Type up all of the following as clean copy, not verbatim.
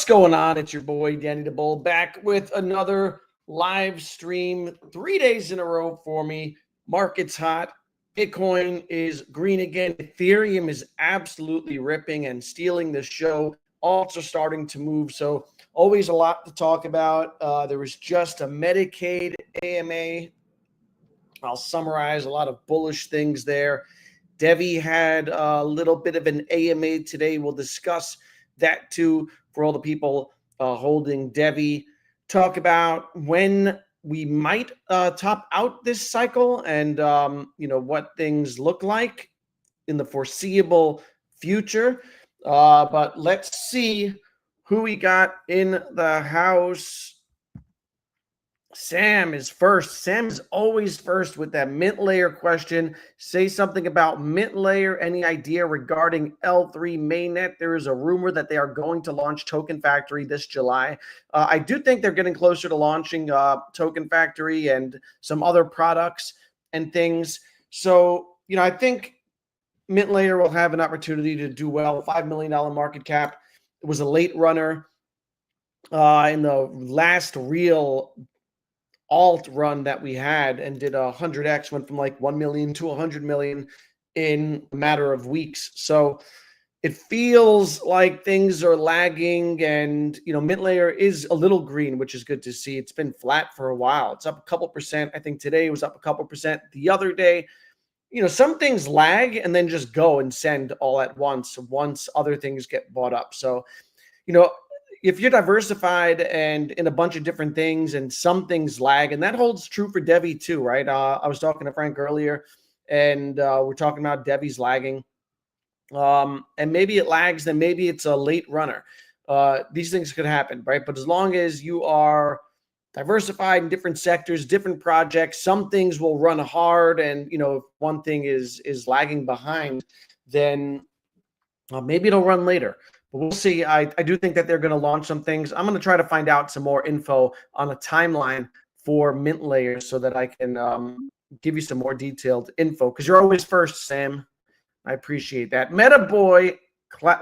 going on? It's your boy, Danny the Bull, back with another live stream 3 days in a row for me. Market's hot. Bitcoin is green again. Ethereum is absolutely ripping and stealing the show. Alts are starting to move. So always a lot to talk about. There was just a Mcade AMA. I'll summarize a lot of bullish things there. Devve had a little bit of an AMA today. We'll discuss that too for all the people holding Devve. Talk about when we might top out this cycle and what things look like in the foreseeable future. But let's see who we got in the house. Sam is first. Sam is always first with that mint layer question. Say something about mint layer. Any idea regarding L3 mainnet? There is a rumor that they are going to launch Token Factory this July. I do think they're getting closer to launching Token Factory and some other products and things. So, I think mint layer will have an opportunity to do well. $5 million market cap. It was a late runner in the last real alt run that we had and did 100x, went from like 1 million to 100 million in a matter of weeks. So it feels like things are lagging, and mint layer is a little green, which is good to see. It's been flat for a while. It's up a couple percent. I think today it was up a couple percent. The other day, some things lag and then just go and send all at once other things get bought up. So if you're diversified and in a bunch of different things and some things lag, and that holds true for Devve too, right? I was talking to Frank earlier, and we're talking about Devve's lagging. And maybe it lags, then maybe it's a late runner. These things could happen, right? But as long as you are diversified in different sectors, different projects, some things will run hard, and if one thing is lagging behind, then maybe it'll run later. But we'll see. I do think that they're going to launch some things. I'm going to try to find out some more info on a timeline for mint layers so that I can give you some more detailed info, because you're always first, Sam. I appreciate that. Meta Boy,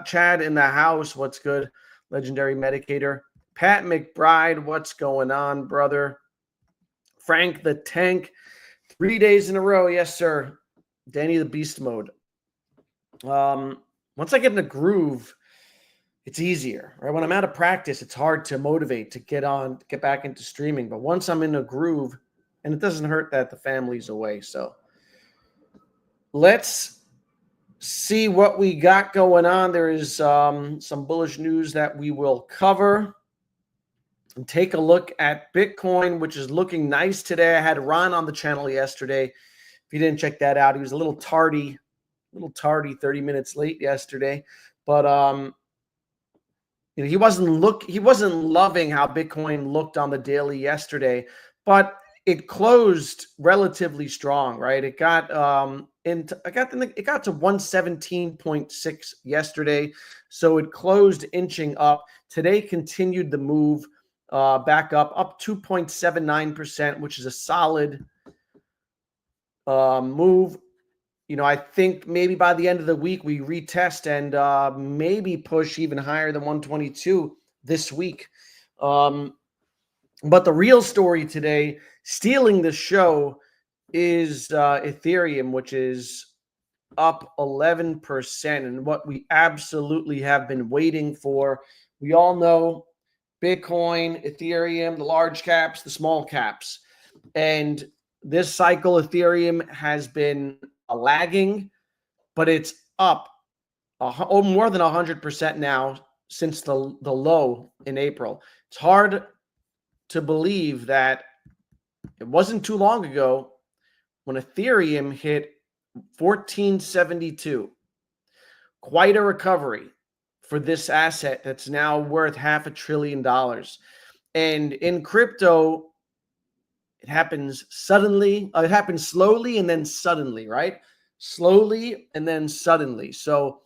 Chad in the house. What's good? Legendary Medicator. Pat McBride, what's going on, brother? Frank the Tank, 3 days in a row. Yes, sir. Danny the Beast mode. Once I get in a groove, it's easier, right? When I'm out of practice, it's hard to motivate to get back into streaming. But once I'm in a groove, and it doesn't hurt that the family's away. So let's see what we got going on. There is some bullish news that we will cover. And take a look at Bitcoin, which is looking nice today. I had Ron on the channel yesterday. If you didn't check that out, he was a little tardy, 30 minutes late yesterday. But he wasn't loving how Bitcoin looked on the daily yesterday, but it closed relatively strong, right? It got to 117.6 yesterday, so it closed inching up. Today continued the move back up 2.79%, which is a solid move. I think maybe by the end of the week we retest and maybe push even higher than 122 this week. But the real story today, stealing the show, is Ethereum, which is up 11%, and what we absolutely have been waiting for. We all know Bitcoin, Ethereum, the large caps, the small caps. And this cycle, Ethereum has been lagging, but it's up more than 100% now since the low in April. It's hard to believe that it wasn't too long ago when Ethereum hit 1472. Quite a recovery for this asset that's now worth $500 billion. And in crypto, it happens suddenly. It happens slowly and then suddenly, right? Slowly and then suddenly. So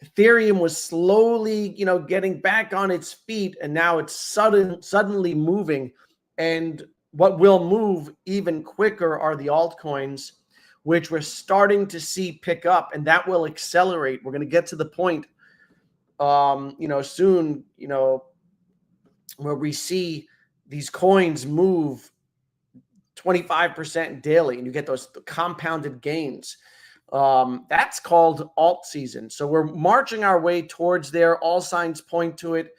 Ethereum was slowly, getting back on its feet, and now it's suddenly moving. And what will move even quicker are the altcoins, which we're starting to see pick up, and that will accelerate. We're going to get to the point soon, where we see these coins move 25% daily and you get those compounded gains. That's called alt season. So we're marching our way towards there. All signs point to it.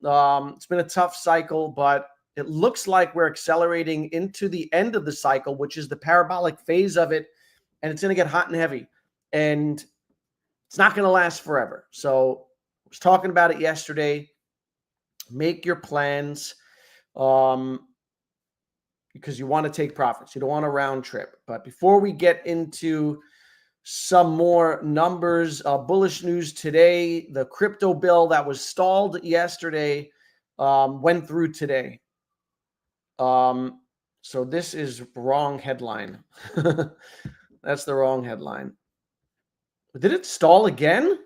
It's been a tough cycle, but it looks like we're accelerating into the end of the cycle, which is the parabolic phase of it. And it's going to get hot and heavy. And it's not going to last forever. So I was talking about it yesterday. Make your plans because you want to take profits. You don't want a round trip. But before we get into some more numbers, bullish news today, the crypto bill that was stalled yesterday went through today. So this is wrong headline. That's the wrong headline. Did it stall again?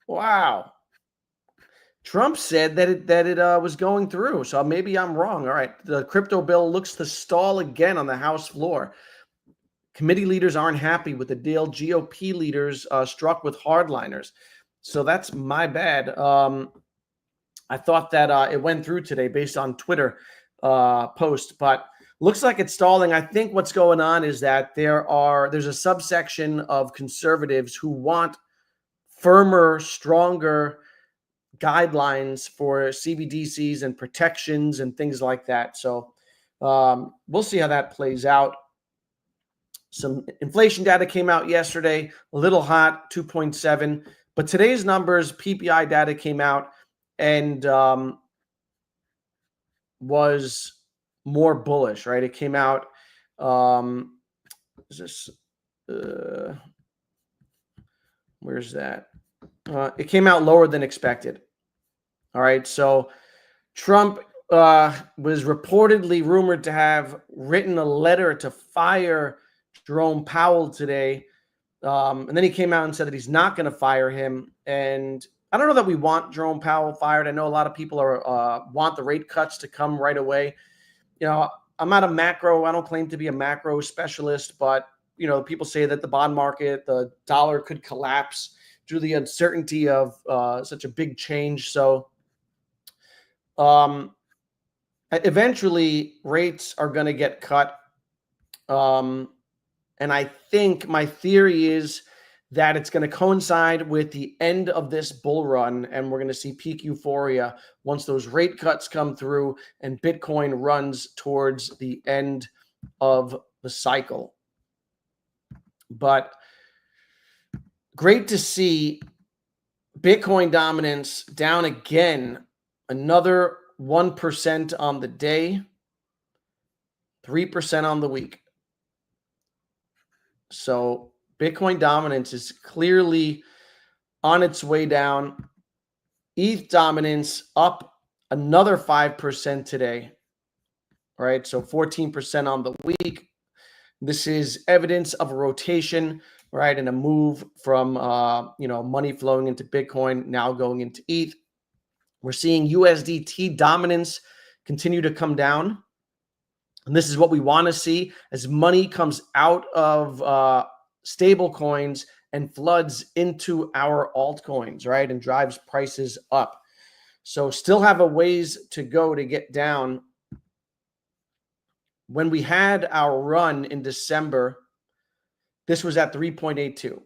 Wow. Trump said that it was going through, so maybe I'm wrong. All right, the crypto bill looks to stall again on the House floor. Committee leaders aren't happy with the deal. GOP leaders struck with hardliners. So that's my bad. I thought that it went through today based on Twitter post, but looks like it's stalling. I think what's going on is that there's a subsection of conservatives who want firmer, stronger guidelines for CBDCs and protections and things like that. So we'll see how that plays out. Some inflation data came out yesterday, a little hot, 2.7. But today's numbers, PPI data came out and was more bullish, right? It came out, where's that? It came out lower than expected. All right, so Trump was reportedly rumored to have written a letter to fire Jerome Powell today. And then he came out and said that he's not going to fire him. And I don't know that we want Jerome Powell fired. I know a lot of people want the rate cuts to come right away. I'm not a macro. I don't claim to be a macro specialist, but, people say that the bond market, the dollar could collapse due to the uncertainty of such a big change. So eventually rates are going to get cut. And I think my theory is that it's going to coincide with the end of this bull run, and we're going to see peak euphoria once those rate cuts come through and Bitcoin runs towards the end of the cycle. But great to see Bitcoin dominance down again, another 1% on the day, 3% on the week. So Bitcoin dominance is clearly on its way down. ETH dominance up another 5% today. All right, so 14% on the week. This is evidence of a rotation, right, and a move from money flowing into Bitcoin now going into ETH. We're seeing USDT dominance continue to come down. And this is what we want to see as money comes out of stable coins and floods into our altcoins, right? And drives prices up. So still have a ways to go to get down. When we had our run in December, this was at 3.82.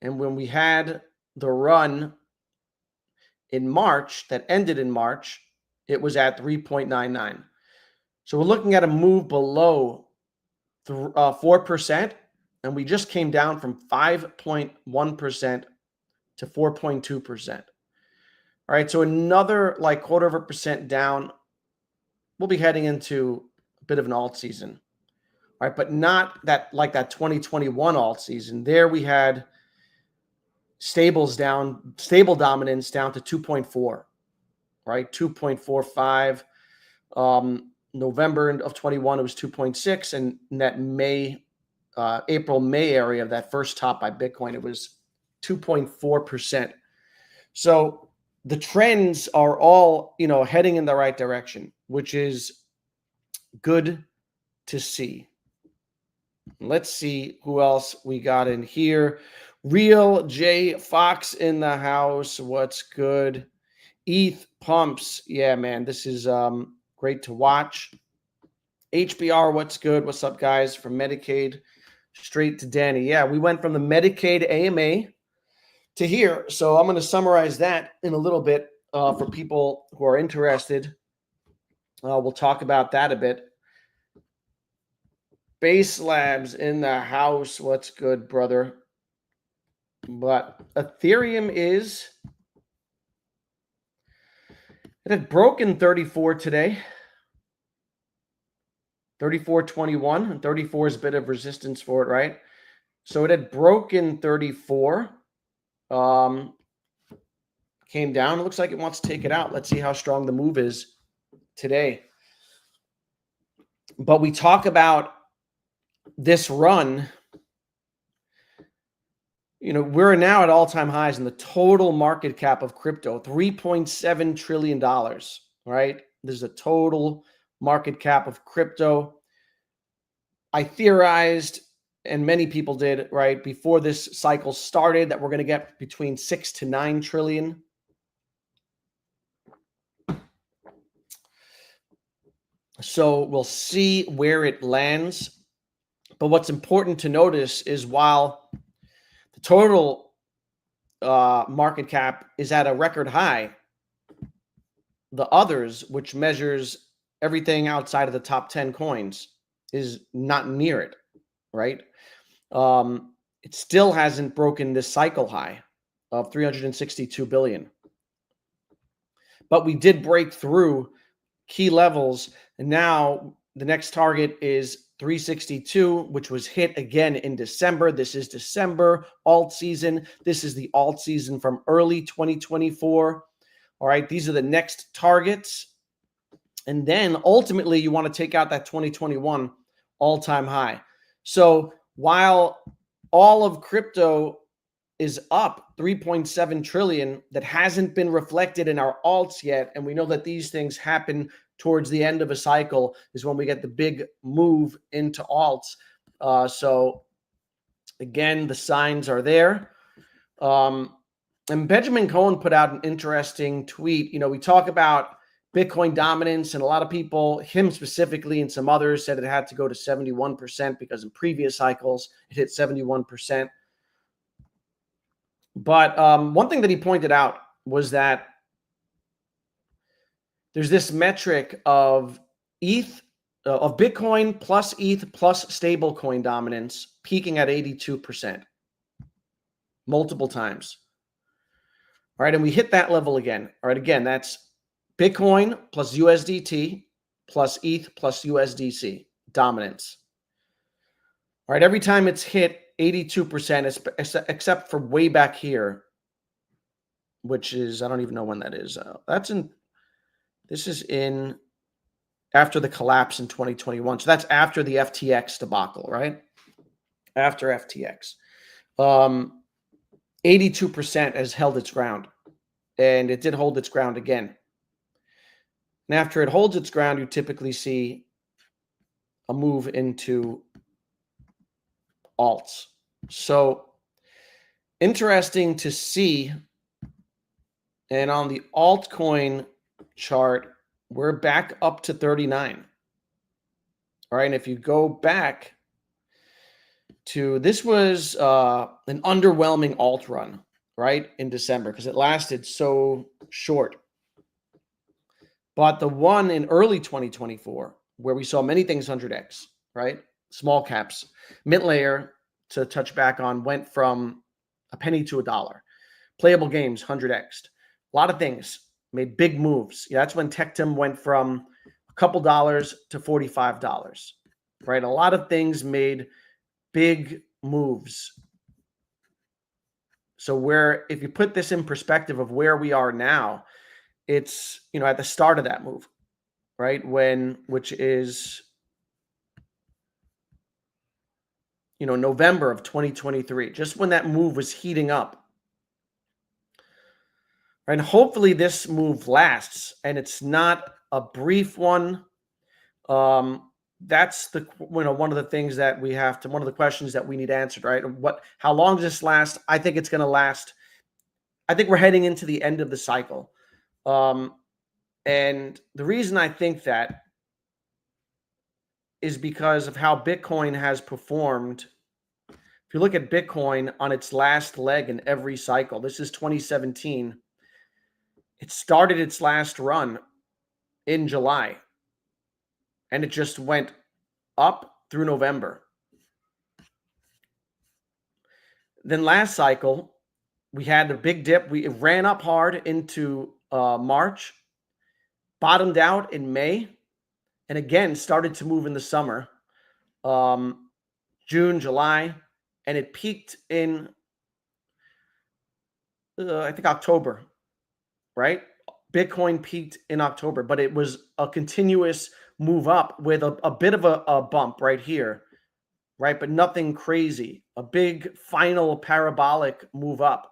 And when we had the run in March that ended in March, it was at 3.99. So we're looking at a move below 4%, and we just came down from 5.1% to 4.2%. All right, so another like 0.25% down. We'll be heading into a bit of an alt season. All right, but not that like that 2021 alt season. There we had stable dominance down to 2.4, right? 2.45. November of 21, it was 2.6, and in that April-May area of that first top by Bitcoin, it was 2.4%. So the trends are all, heading in the right direction, which is good to see. Let's see who else we got in here. Real J Fox in the house. What's good? ETH pumps. Yeah, man, this is great to watch. HBR, what's good? What's up, guys? From Mcade straight to Danny. Yeah, we went from the Mcade AMA to here. So I'm going to summarize that in a little bit for people who are interested. We'll talk about that a bit. Base Labs in the house. What's good, brother? But Ethereum is, it had broken 34 today. 34.21, and 34 is a bit of resistance for it, right? So it had broken 34. Came down. It looks like it wants to take it out. Let's see how strong the move is today. But we talk about this run. You know, we're now at all-time highs in the total market cap of crypto, $3.7 trillion, right? This is a total market cap of crypto. I theorized, and many people did, right, before this cycle started, that we're going to get between 6 to 9 trillion. So we'll see where it lands. But what's important to notice is while the total market cap is at a record high, the others, which measures everything outside of the top 10 coins, is not near it, right? It still hasn't broken this cycle high of 362 billion. But we did break through key levels, and now the next target is 362, which was hit again in December. This is December alt season. This is the alt season from early 2024. All right, these are the next targets. And then ultimately you want to take out that 2021 all-time high. So while all of crypto is up 3.7 trillion, that hasn't been reflected in our alts yet, and we know that these things happen towards the end of a cycle is when we get the big move into alts. So again, the signs are there. And Benjamin Cohen put out an interesting tweet. You know, we talk about Bitcoin dominance, and a lot of people, him specifically and some others, said it had to go to 71% because in previous cycles it hit 71%. But one thing that he pointed out was that there's this metric of ETH, of Bitcoin plus ETH plus stablecoin dominance peaking at 82% multiple times. All right, and we hit that level again. All right, again, that's Bitcoin plus USDT plus ETH plus USDC dominance. All right, every time it's hit 82%, except for way back here, which is, I don't even know when that is. This is in after the collapse in 2021. So that's after the FTX debacle, right? After FTX. 82% has held its ground, and it did hold its ground again. And after it holds its ground, you typically see a move into alts. So interesting to see. And on the altcoin chart, we're back up to 39. All right, and if you go back to, this was an underwhelming alt run, right, in December because it lasted so short. But the one in early 2024, where we saw many things 100x, right, small caps, mint layer, to touch back on, went from a penny to $1. Playable games 100x. A lot of things made big moves. Yeah, that's when Tectum went from a couple dollars to $45, right? A lot of things made big moves. So where, if you put this in perspective of where we are now, it's, you know, at the start of that move, right? Which is, you know, November of 2023, just when that move was heating up. And hopefully this move lasts and it's not a brief one. that's the, one of the things that we have to, one of the questions that we need answered, right? How long does this last? I think it's going to last. I think we're heading into the end of the cycle. And the reason I think that is because of how Bitcoin has performed. If you look at Bitcoin on its last leg in every cycle, this is 2017. It started its last run in July, and it just went up through November. Then last cycle, we had a big dip. It ran up hard into March, bottomed out in May, and again started to move in the summer, June, July, and it peaked in, I think, October, right? Bitcoin peaked in October, but it was a continuous move up with a bit of a bump right here, right? But nothing crazy, a big final parabolic move up.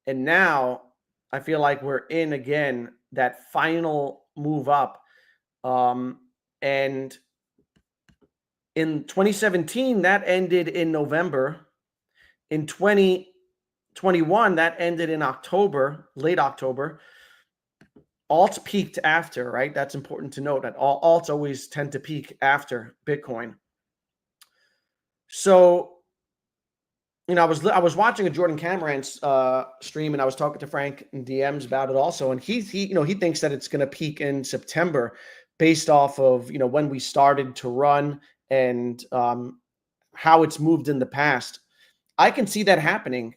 And now I feel like we're in again that final move up. And in 2017, that ended in November. In 2021, that ended in October, late October. Alts peaked after, right? That's important to note, that all alts always tend to peak after Bitcoin. So, I was watching a Jordan Cameron stream, and I was talking to Frank in DMs about it also, and he thinks that it's going to peak in September, based off of when we started to run and how it's moved in the past. I can see that happening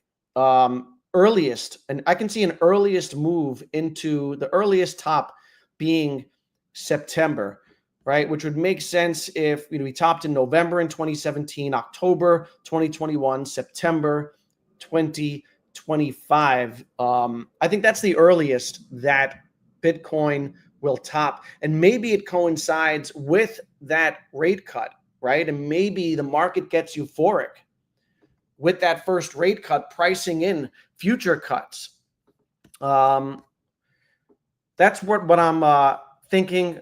earliest, and I can see an earliest move into the earliest top being September, right? Which would make sense if we topped in November in 2017, October 2021, September 2025. I think that's the earliest that Bitcoin will top, and maybe it coincides with that rate cut, right? And maybe the market gets euphoric with that first rate cut, pricing in future cuts. That's what I'm thinking.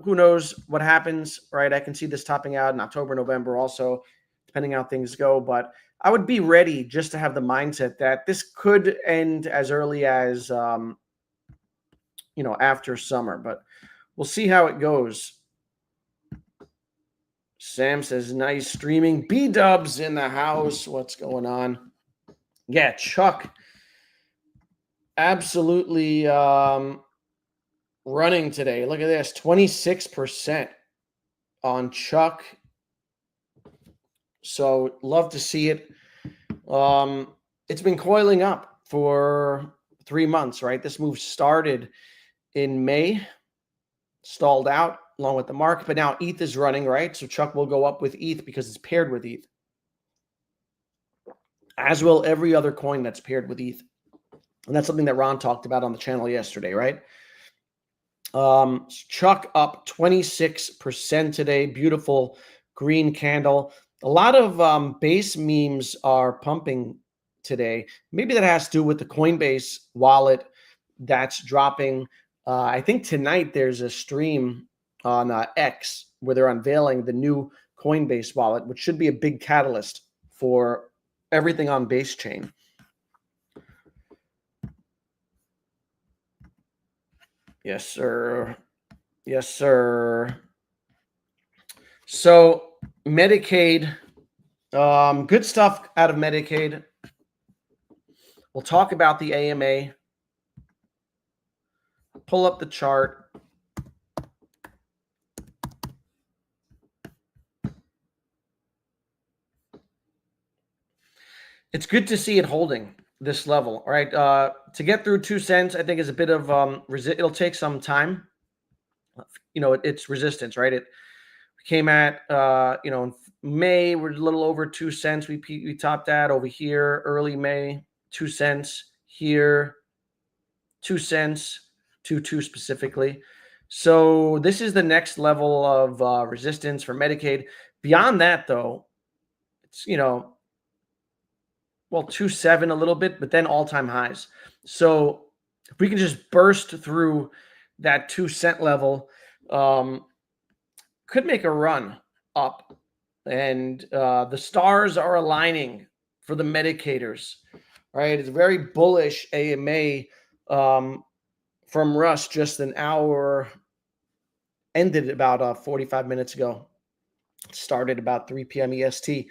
Who knows what happens, right? I can see this topping out in October, November also, depending how things go. But I would be ready just to have the mindset that this could end as early as, after summer. But we'll see how it goes. Sam says, nice streaming. B-dubs in the house. What's going on? Yeah, Chuck absolutely running today. Look at this, 26% on Chuck. So love to see it. It's been coiling up for 3 months, right? This move started in May, stalled out along with the market, but now ETH is running, right? So Chuck will go up with ETH because it's paired with ETH, as will every other coin that's paired with ETH. And that's something that Ron talked about on the channel yesterday, right? Chuck up 26% today. Beautiful green candle. A lot of base memes are pumping today. Maybe that has to do with the Coinbase wallet that's dropping. I think tonight there's a stream on X where they're unveiling the new Coinbase wallet, which should be a big catalyst for everything on Base Chain. Yes, sir. Yes, sir. So Mcade, good stuff out of Mcade. We'll talk about the AMA. Pull up the chart. It's good to see it holding this level, all right? To get through 2 cents, I think is a bit of it'll take some time. It's resistance, right? It came at in May, we're a little over 2 cents. We topped that over here early May, 2 cents here, 2 cents, 2.2 specifically. So this is the next level of resistance for Mcade. Beyond that, though, it's 2.7 a little bit, but then all-time highs. So if we can just burst through that 2 cent level, could make a run up, and the stars are aligning for the Medicators. Right, it's very bullish AMA from Russ just an hour, ended about 45 minutes ago. Started about 3 p.m. EST,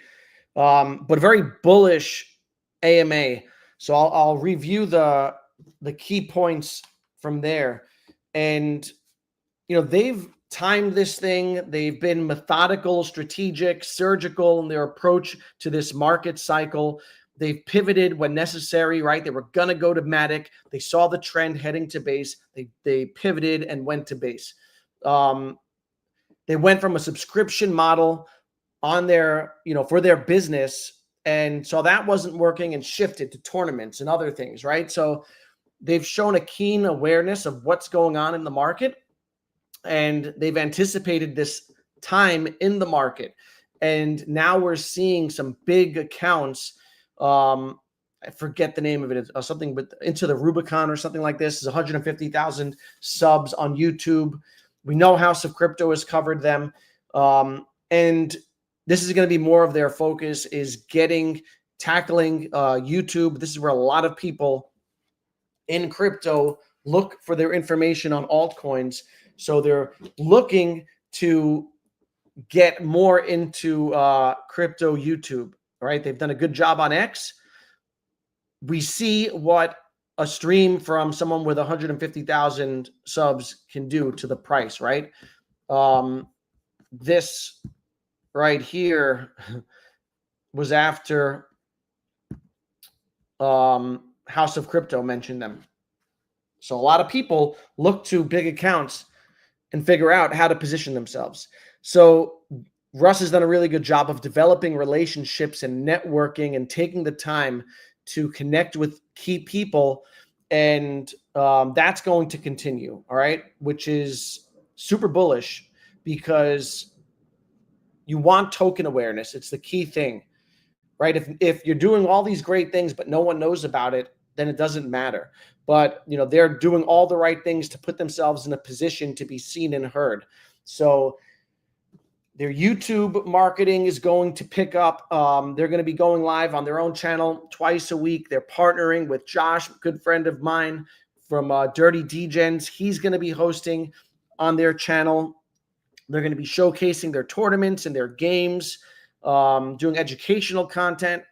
but very bullish AMA. So I'll review the key points from there, and they've timed this thing. They've been methodical, strategic, surgical in their approach to this market cycle. They've pivoted when necessary, right? They were going to go to Matic. They saw the trend heading to base. They pivoted and went to base. They went from a subscription model on their, for their business, and so that wasn't working, and shifted to tournaments and other things, right? So they've shown a keen awareness of what's going on in the market, and they've anticipated this time in the market. And now we're seeing some big accounts. I forget the name of it. It's something with Into the Rubicon or something like this. It's 150,000 subs on YouTube. We know House of Crypto has covered them. And this is going to be more of their focus, is tackling YouTube. This is where a lot of people in crypto look for their information on altcoins. So they're looking to get more into crypto YouTube, right? They've done a good job on X. We see what a stream from someone with 150,000 subs can do to the price, right? This right here was after House of Crypto mentioned them. So a lot of people look to big accounts and figure out how to position themselves. So Russ has done a really good job of developing relationships and networking and taking the time to connect with key people. And that's going to continue, all right, which is super bullish, because you want token awareness. It's the key thing, right? If you're doing all these great things, but no one knows about it, then it doesn't matter. But, they're doing all the right things to put themselves in a position to be seen and heard. So their YouTube marketing is going to pick up. They're going to be going live on their own channel twice a week. They're partnering with Josh, a good friend of mine from Dirty Degens. He's going to be hosting on their channel. They're going to be showcasing their tournaments and their games, doing educational content,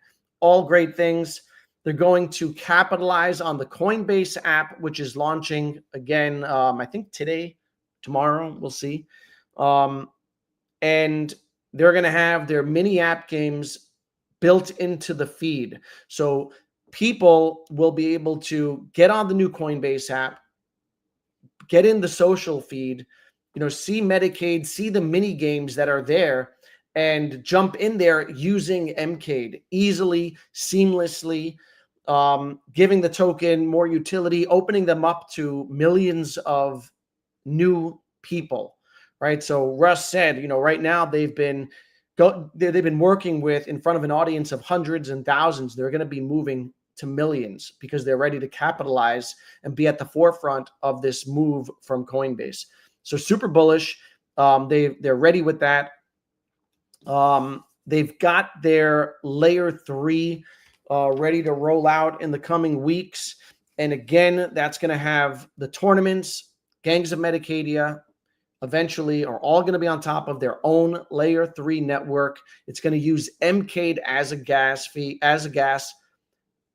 all great things. They're going to capitalize on the Coinbase app, which is launching again, I think tomorrow, we'll see. And they're going to have their mini app games built into the feed. So people will be able to get on the new Coinbase app, get in the social feed, see Mcade, see the mini games that are there, and jump in there using Mcade easily, seamlessly, giving the token more utility, opening them up to millions of new people, right? So Russ said, right now they've been working with, in front of an audience of hundreds and thousands. They're going to be moving to millions because they're ready to capitalize and be at the forefront of this move from Coinbase. So super bullish. They're ready with that. They've got their layer 3 ready to roll out in the coming weeks. And again, that's going to have the tournaments. Gangs of Metacadia eventually are all going to be on top of their own layer 3 network. It's going to use Mcade as a gas,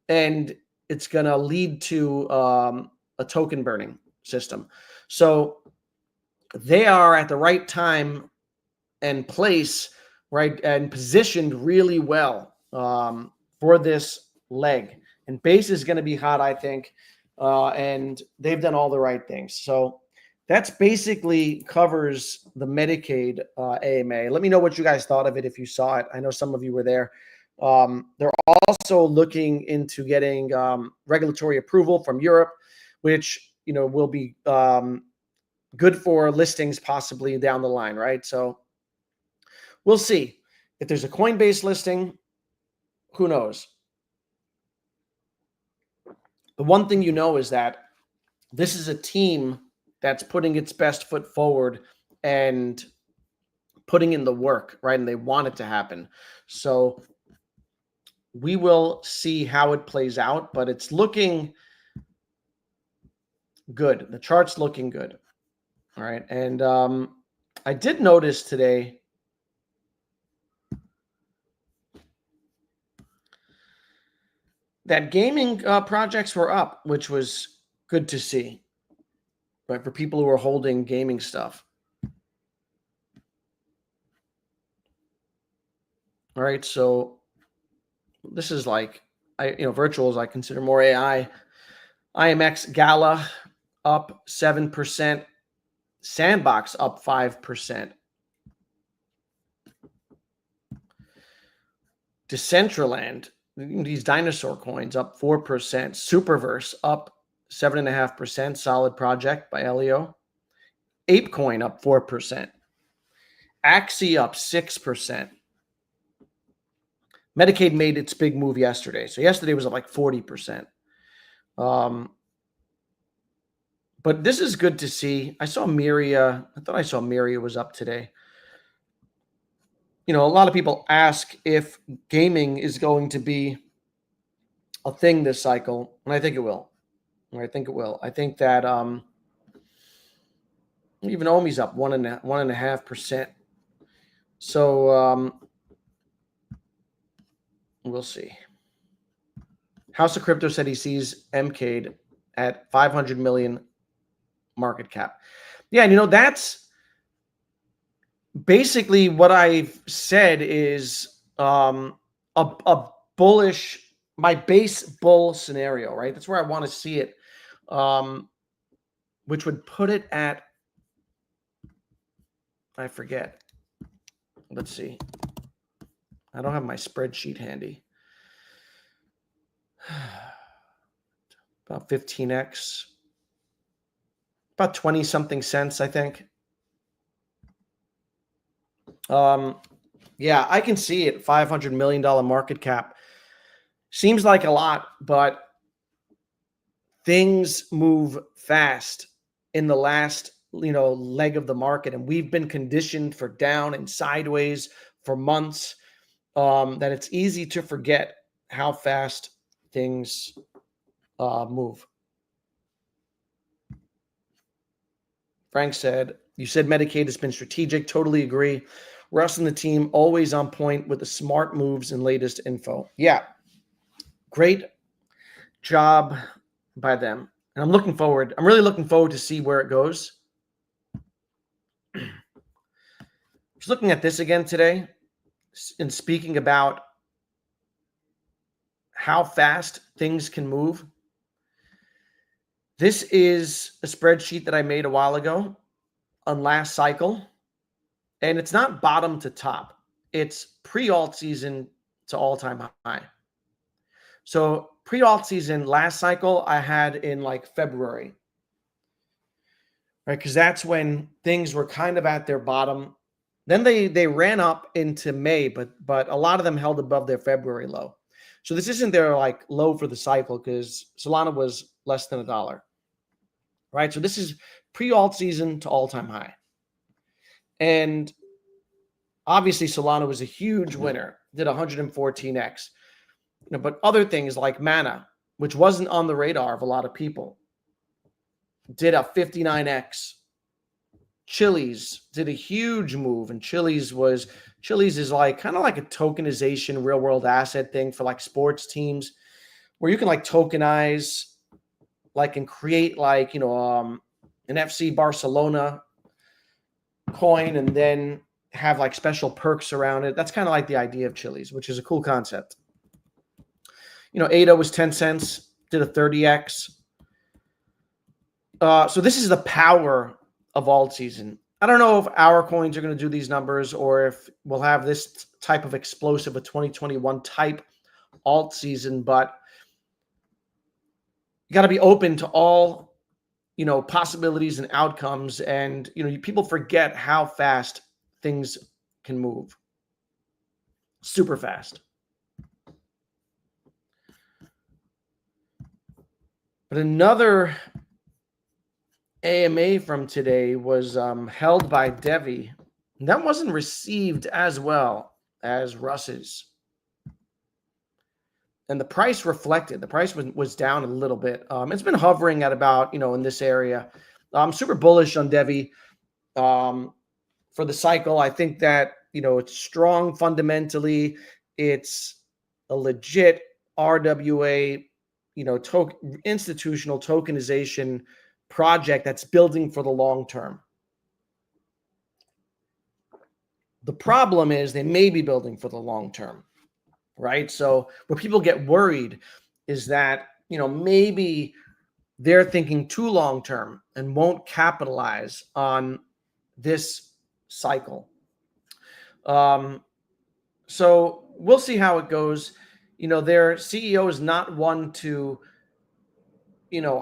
and it's going to lead to a token burning system. So they are at the right time and place, right, and positioned really well for this leg. And base is going to be hot, I think, and they've done all the right things. So that's basically covers the Mcade AMA. Let me know what you guys thought of it if you saw it. I know some of you were there. They're also looking into getting regulatory approval from Europe, which will be good for listings possibly down the line, right? So we'll see. If there's a Coinbase listing, who knows? The one thing is that this is a team that's putting its best foot forward and putting in the work, right? And they want it to happen. So we will see how it plays out, but it's looking good. The chart's looking good. All right. And I did notice today that gaming projects were up, which was good to see, right? For people who are holding gaming stuff. All right. So this is like, virtuals I consider more AI. IMX Gala up 7%. Sandbox up 5%. Decentraland, these dinosaur coins up 4%. Superverse up 7.5%. Solid project by Elio. ApeCoin up 4%. Axie up 6%. Mcade made its big move yesterday. So yesterday was up like 40%. But this is good to see. I thought I saw Miria was up today. A lot of people ask if gaming is going to be a thing this cycle, and I think it will. I think that even Omi's up 1.5%. So we'll see. House of Crypto said he sees Mcade at 500 million market cap. Yeah, and that's basically what I've said is a bullish, my base bull scenario, right? That's where I want to see it, which would put it at, I forget. Let's see. I don't have my spreadsheet handy. About 15x. About 20 something cents, I think. Yeah, I can see it. $500 million market cap. Seems like a lot, but things move fast in the last, leg of the market. And we've been conditioned for down and sideways for months, that it's easy to forget how fast things move. Frank said, you said Mcade has been strategic. Totally agree. Russ and the team always on point with the smart moves and latest info. Yeah. Great job by them. And I'm really looking forward to see where it goes. Just looking at this again today and speaking about how fast things can move. This is a spreadsheet that I made a while ago on last cycle. And it's not bottom to top. It's pre-alt season to all-time high. So pre-alt season last cycle I had in like February, right? Because that's when things were kind of at their bottom. Then they ran up into May, but a lot of them held above their February low. So this isn't their like low for the cycle because Solana was less than $1, right? So this is pre-alt season to all-time high. And obviously Solana was a huge winner, did 114x. But other things like Mana, which wasn't on the radar of a lot of people, did a 59x. Chiliz did a huge move, and Chiliz is like kind of like a tokenization real world asset thing for like sports teams, where you can like tokenize, like and create like an FC Barcelona coin, and then have like special perks around it. That's kind of like the idea of Chiliz, which is a cool concept. ADA was 10 cents, did a 30x. So this is the power of alt season. I don't know if our coins are going to do these numbers or if we'll have this type of explosive, a 2021 type alt season, but you got to be open to all, possibilities and outcomes. And, people forget how fast things can move. Super fast. But another AMA from today was held by Devve. That wasn't received as well as Russ's. And the price reflected. The price was down a little bit. It's been hovering at about, in this area. I'm super bullish on Devve for the cycle. I think that, it's strong fundamentally. It's a legit RWA, institutional tokenization project that's building for the long term. The problem is they may be building for the long term, right? So where people get worried is that, maybe they're thinking too long term and won't capitalize on this cycle. So we'll see how it goes. Their CEO is not one to,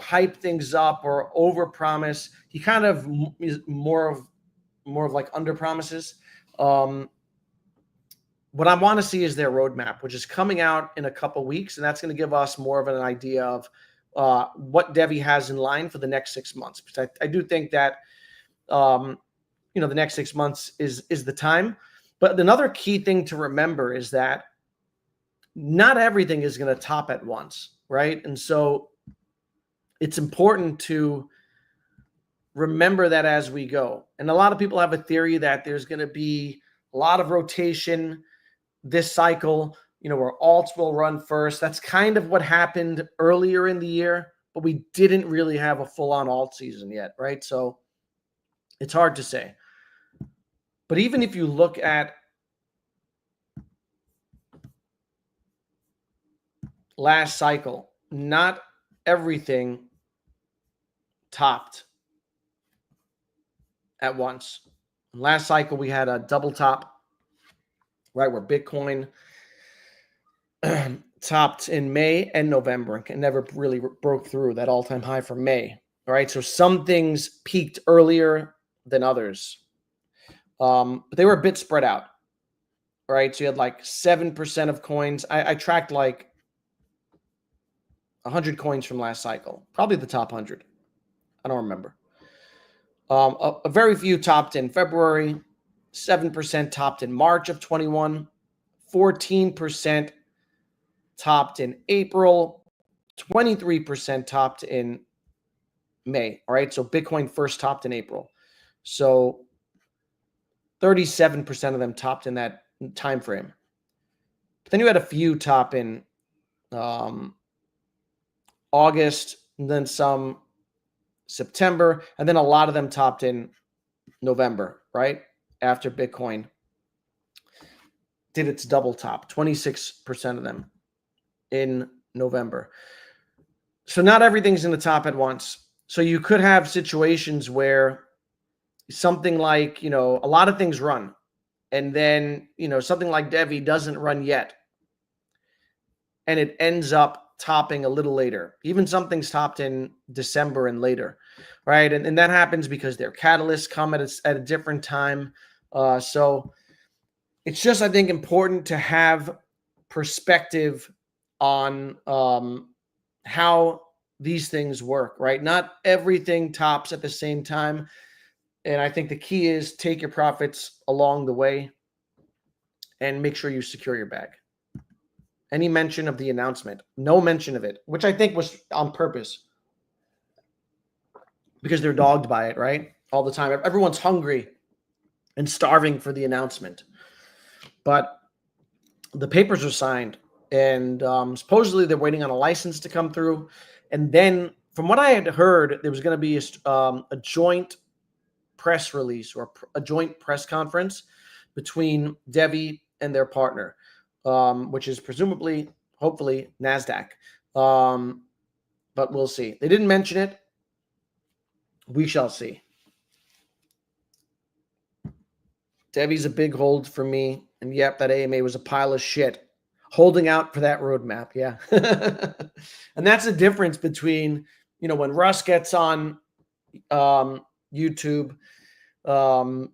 hype things up or overpromise. He kind of is more of like under promises. What I want to see is their roadmap, which is coming out in a couple weeks, and that's going to give us more of an idea of what Devve has in line for the next 6 months. Because I do think that the next 6 months is the time. But another key thing to remember is that not everything is going to top at once, right? And so it's important to remember that as we go. And a lot of people have a theory that there's going to be a lot of rotation this cycle, where alts will run first. That's kind of what happened earlier in the year, but we didn't really have a full-on alt season yet, right? So it's hard to say. But even if you look at last cycle, not everything topped at once. Last cycle, we had a double top, right, where Bitcoin topped in May and November and never really broke through that all-time high for May. All right, so some things peaked earlier than others, but they were a bit spread out. All right, so you had like 7% of coins. I tracked like 100 coins from last cycle, probably the top 100. I don't remember. A very few topped in February, 7% topped in March of 21, 14% topped in April, 23% topped in May. All right, so Bitcoin first topped in April. So 37% of them topped in that time frame. But then you had a few top in August, and then some September, and then a lot of them topped in November, right? After Bitcoin did its double top, 26% of them in November. So not everything's in the top at once. So you could have situations where something like, a lot of things run, and then, something like Devve doesn't run yet, and it ends up topping a little later. Even something's topped in December and later, right? And that happens because their catalysts come at a different time. So it's just, I think, important to have perspective on how these things work, right? Not everything tops at the same time. And I think the key is take your profits along the way and make sure you secure your bag. Any mention of the announcement? No mention of it, which I think was on purpose because they're dogged by it, right? All the time. Everyone's hungry and starving for the announcement. But the papers are signed, and supposedly they're waiting on a license to come through. And then from what I had heard, there was going to be a joint press release or a joint press conference between Devve and their partner, which is presumably, hopefully, NASDAQ. But we'll see. They didn't mention it. We shall see. Devve's a big hold for me. And yep, that AMA was a pile of shit. Holding out for that roadmap, yeah. And that's the difference between, when Russ gets on YouTube,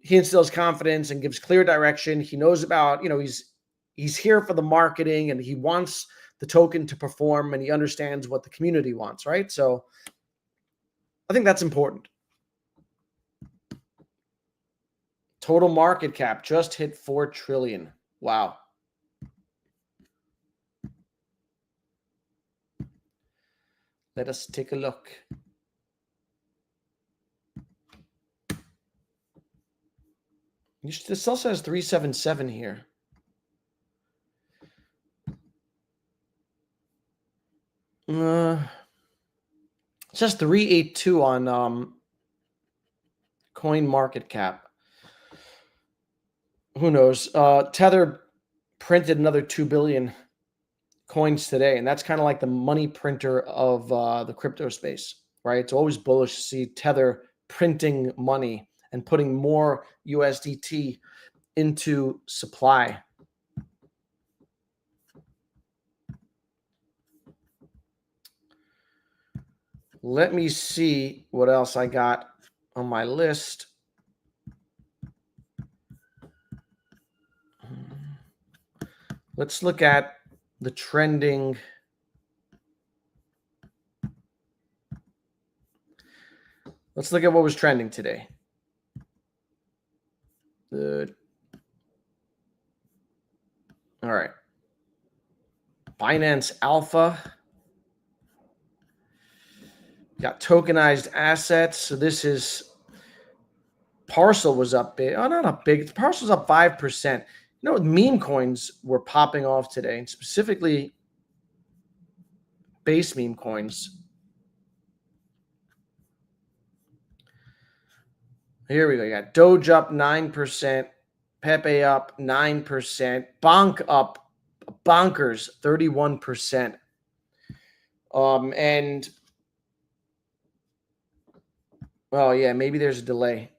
he instills confidence and gives clear direction. He knows about, he's here for the marketing, and he wants the token to perform, and he understands what the community wants, right? So I think that's important. Total market cap just hit 4 trillion. Wow. Let us take a look. This also has 377 here. It says 382 on coin market cap. Who knows? Tether printed another 2 billion coins today, and that's kind of like the money printer of the crypto space, right? It's always bullish to see Tether printing money and putting more USDT into supply. Let me see what else I got on my list. Let's look at the trending. Let's look at what was trending today. All right. Binance Alpha. Got tokenized assets. So this is Parcel was up big. Oh, not up big. Parcel's up 5%. You know, meme coins were popping off today, and specifically base meme coins. Here we go. You got Doge up 9%, Pepe up 9%, Bonk up bonkers 31%. And oh yeah, maybe there's a delay.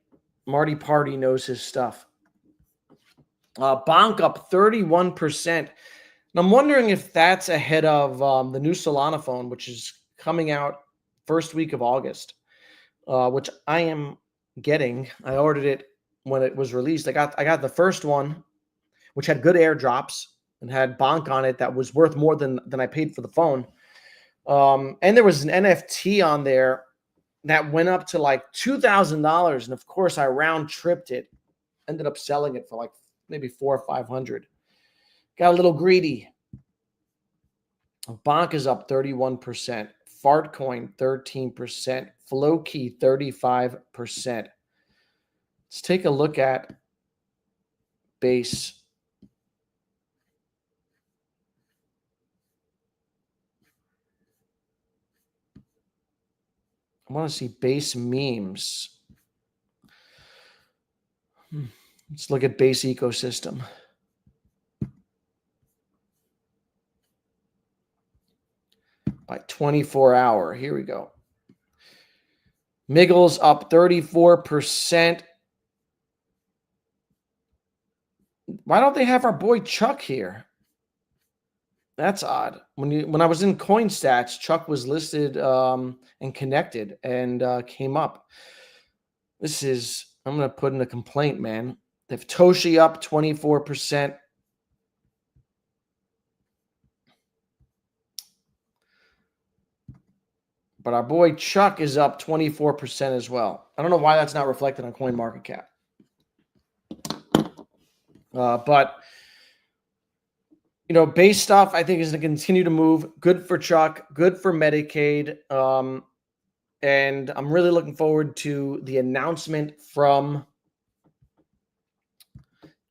Marty Party knows his stuff. Bonk up 31%. And I'm wondering if that's ahead of the new Solana phone, which is coming out first week of August, which I am getting. I ordered it when it was released. I got the first one, which had good airdrops and had Bonk on it that was worth more than I paid for the phone. And there was an NFT on there that went up to like $2,000. And of course, I round tripped it, ended up selling it for like maybe $400 or $500. Got a little greedy. Bonk is up 31%. Fartcoin 13%. Flowkey 35%. Let's take a look at base. I want to see base memes. Let's look at base ecosystem. By 24-hour. Here we go. Miggles up 34%. Why don't they have our boy Chuck here? That's odd. When I was in CoinStats, Chuck was listed and connected and came up. I'm going to put in a complaint, man. They have Toshi up 24%. But our boy Chuck is up 24% as well. I don't know why that's not reflected on CoinMarketCap. But, you know, base stuff I think is going to continue to move. Good for Chuck. Good for Mcade. And I'm really looking forward to the announcement from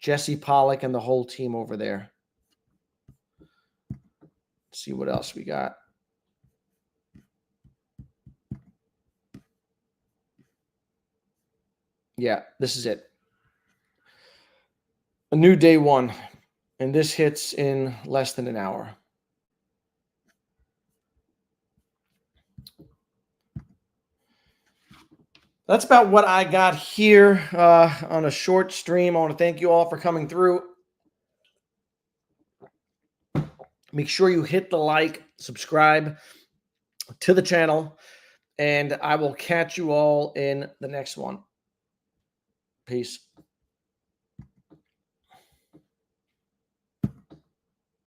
Jesse Pollock and the whole team over there. Let's see what else we got. Yeah, this is it. A new day one. And this hits in less than an hour. That's about what I got here on a short stream. I want to thank you all for coming through. Make sure you hit the like, subscribe to the channel, and I will catch you all in the next one. Peace.